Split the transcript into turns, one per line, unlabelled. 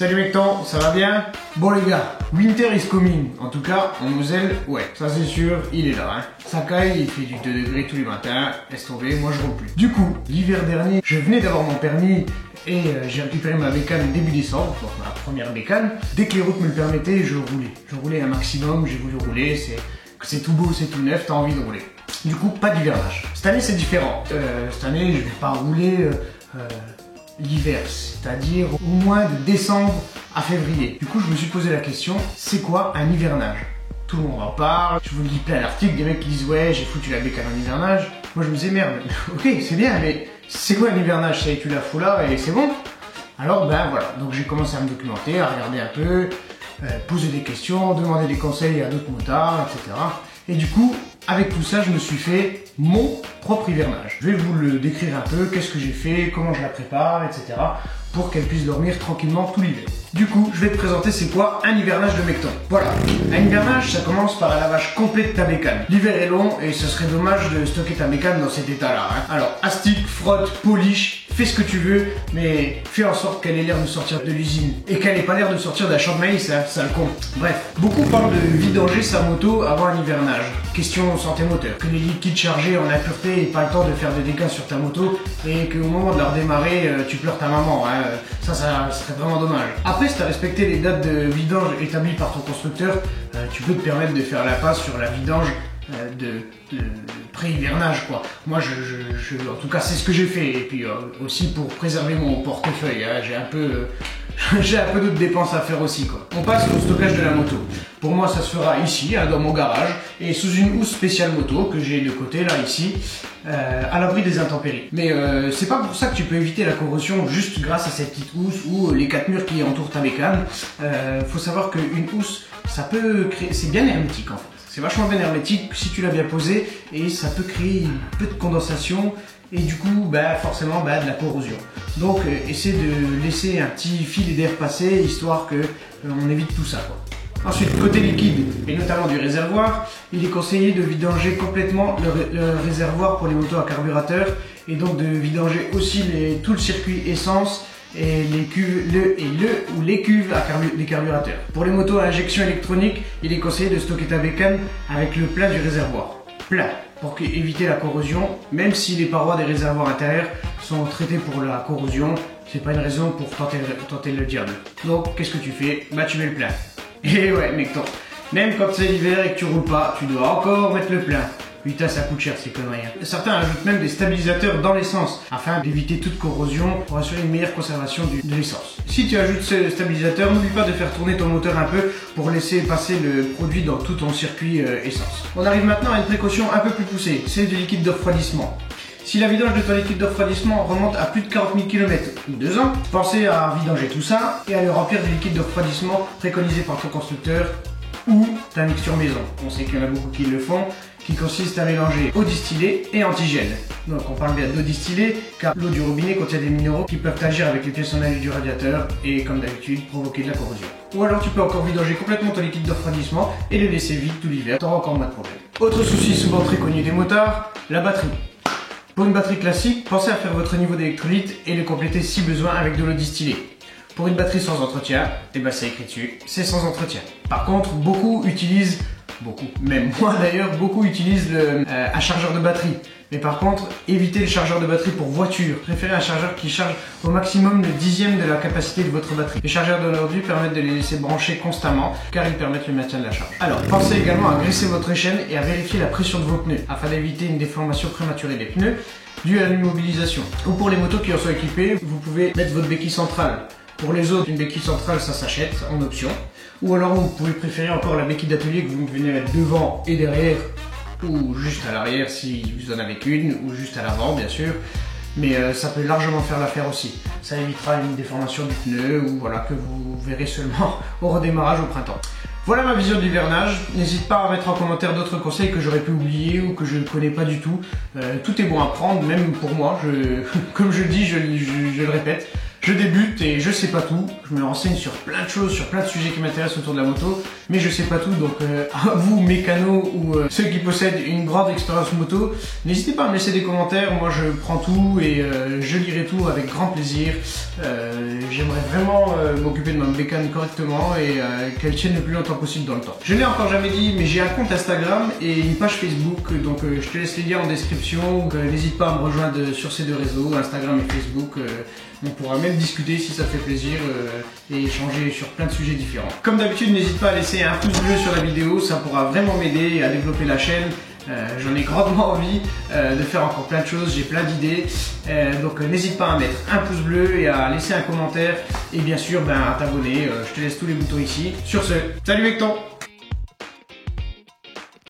Salut Mecton, ça va bien? Bon les gars, winter is coming. En tout cas, en Moselle, ouais, ça c'est sûr, il est là. Hein. Ça caille, il fait du 2 degrés tous les matins. Laisse tomber, moi je roule plus. Du coup, l'hiver dernier, je venais d'avoir mon permis et j'ai récupéré ma bécane début décembre, donc ma première bécane. Dès que les routes me le permettaient, je roulais. Je roulais un maximum, j'ai voulu rouler, c'est tout beau, c'est tout neuf, t'as envie de rouler. Du coup, pas d'hivernage. Cette année c'est différent. Cette année, je vais pas rouler l'hiver, c'est-à-dire au moins de décembre à février. Du coup, je me suis posé la question, c'est quoi un hivernage? Tout le monde en parle, je vous lis plein d'articles, des mecs qui disent ouais, j'ai foutu la bécane en hivernage. Moi je me disais merde, ok, c'est bien, mais c'est quoi un hivernage? C'est tu la fous là et c'est bon? Alors ben voilà, donc j'ai commencé à me documenter, à regarder un peu, poser des questions, demander des conseils à d'autres motards, etc. Et du coup, avec tout ça, je me suis fait mon propre hivernage. Je vais vous le décrire un peu, qu'est-ce que j'ai fait, comment je la prépare, etc. pour qu'elle puisse dormir tranquillement tout l'hiver. Du coup, je vais te présenter c'est quoi un hivernage de Mecton. Voilà, un hivernage, ça commence par un lavage complet de ta bécane. L'hiver est long et ce serait dommage de stocker ta bécane dans cet état-là. Hein. Alors, astique, frotte, polish, fais ce que tu veux, mais fais en sorte qu'elle ait l'air de sortir de l'usine et qu'elle ait pas l'air de sortir d'un champ de maïs, hein, ça le con. Bref, beaucoup parlent de vidanger sa moto avant un hivernage. Question santé moteur. Que les liquides chargés en impureté aient pas le temps de faire des dégâts sur ta moto et qu'au moment de la redémarrer, tu pleures ta maman. Hein. Ça serait vraiment dommage. Après, si tu as respecté les dates de vidange établies par ton constructeur, tu peux te permettre de faire la passe sur la vidange de pré-hivernage quoi. Moi en tout cas c'est ce que j'ai fait et puis aussi pour préserver mon portefeuille, hein, j'ai un peu d'autres dépenses à faire aussi quoi. On passe au stockage de la moto. Pour moi ça se fera ici hein, dans mon garage et sous une housse spéciale moto que j'ai de côté là ici à l'abri des intempéries. Mais c'est pas pour ça que tu peux éviter la corrosion juste grâce à cette petite housse ou les 4 murs qui entourent ta bécane. Faut savoir qu'une housse ça peut créer, c'est bien hermétique en fait. C'est vachement bien hermétique si tu l'as bien posé et ça peut créer un peu de condensation et du coup bah, forcément bah, de la corrosion. Donc essaie de laisser un petit fil d'air passer histoire que on évite tout ça quoi. Ensuite côté liquide et notamment du réservoir, il est conseillé de vidanger complètement le réservoir pour les motos à carburateur et donc de vidanger aussi tout le circuit essence et les cuves, les cuves des carburateurs. Pour les motos à injection électronique, il est conseillé de stocker ta bécane avec le plein du réservoir. Plein, pour éviter la corrosion, même si les parois des réservoirs intérieurs sont traitées pour la corrosion, c'est pas une raison pour tenter le diable. Donc, qu'est-ce que tu fais? Bah, tu mets le plein. Et ouais, mec, même quand c'est l'hiver et que tu roules pas, tu dois encore mettre le plein. Putain, ça coûte cher ces conneries. Certains ajoutent même des stabilisateurs dans l'essence afin d'éviter toute corrosion pour assurer une meilleure conservation de l'essence. Si tu ajoutes ce stabilisateur, n'oublie pas de faire tourner ton moteur un peu pour laisser passer le produit dans tout ton circuit essence. On arrive maintenant à une précaution un peu plus poussée, c'est du liquide de refroidissement. Si la vidange de ton liquide de refroidissement remonte à plus de 40 000 km ou 2 ans, pensez à vidanger tout ça et à le remplir du liquide de refroidissement préconisé par ton constructeur ou ta mixture maison. On sait qu'il y en a beaucoup qui le font, qui consiste à mélanger eau distillée et antigel. Donc on parle bien d'eau distillée car l'eau du robinet contient des minéraux qui peuvent agir avec les pièces en alu du radiateur et comme d'habitude provoquer de la corrosion. Ou alors tu peux encore vidanger complètement ton liquide de refroidissement et le laisser vide tout l'hiver, t'auras encore moins de problème. Autre souci souvent très connu des motards, la batterie. Pour une batterie classique, pensez à faire votre niveau d'électrolyte et le compléter si besoin avec de l'eau distillée. Pour une batterie sans entretien, c'est écrit dessus, c'est sans entretien. Par contre, même moi d'ailleurs, beaucoup utilisent un chargeur de batterie. Mais par contre, évitez le chargeur de batterie pour voiture. Préférez un chargeur qui charge au maximum le 10e de la capacité de votre batterie. Les chargeurs d'aujourd'hui permettent de les laisser brancher constamment car ils permettent le maintien de la charge. Alors, pensez également à graisser votre chaîne et à vérifier la pression de vos pneus afin d'éviter une déformation prématurée des pneus due à l'immobilisation. Ou pour les motos qui en sont équipées, vous pouvez mettre votre béquille centrale. Pour les autres, une béquille centrale, ça s'achète en option. Ou alors vous pouvez préférer encore la béquille d'atelier que vous venez mettre devant et derrière, ou juste à l'arrière si vous en avez qu'une, ou juste à l'avant bien sûr. Mais ça peut largement faire l'affaire aussi. Ça évitera une déformation du pneu, ou voilà, que vous verrez seulement au redémarrage au printemps. Voilà ma vision de l'hivernage. N'hésite pas à mettre en commentaire d'autres conseils que j'aurais pu oublier ou que je ne connais pas du tout. Tout est bon à prendre, même pour moi. Comme je le dis, je le répète. Je débute et je sais pas tout. Je me renseigne sur plein de choses, sur plein de sujets qui m'intéressent autour de la moto, mais je sais pas tout. Donc à vous, mécanos ou ceux qui possèdent une grande expérience moto, n'hésitez pas à me laisser des commentaires. Moi, je prends tout et je lirai tout avec grand plaisir. J'aimerais vraiment m'occuper de ma bécane correctement et qu'elle tienne le plus longtemps possible dans le temps. Je l'ai encore jamais dit, mais j'ai un compte Instagram et une page Facebook, donc je te laisse les liens en description. N'hésite pas à me rejoindre sur ces deux réseaux, Instagram et Facebook. On pourra même discuter si ça te fait plaisir et échanger sur plein de sujets différents. Comme d'habitude, n'hésite pas à laisser un pouce bleu sur la vidéo, ça pourra vraiment m'aider à développer la chaîne. J'en ai grandement envie de faire encore plein de choses, j'ai plein d'idées, donc n'hésite pas à mettre un pouce bleu et à laisser un commentaire et bien sûr à t'abonner. Je te laisse tous les boutons ici. Sur ce, salut Hector!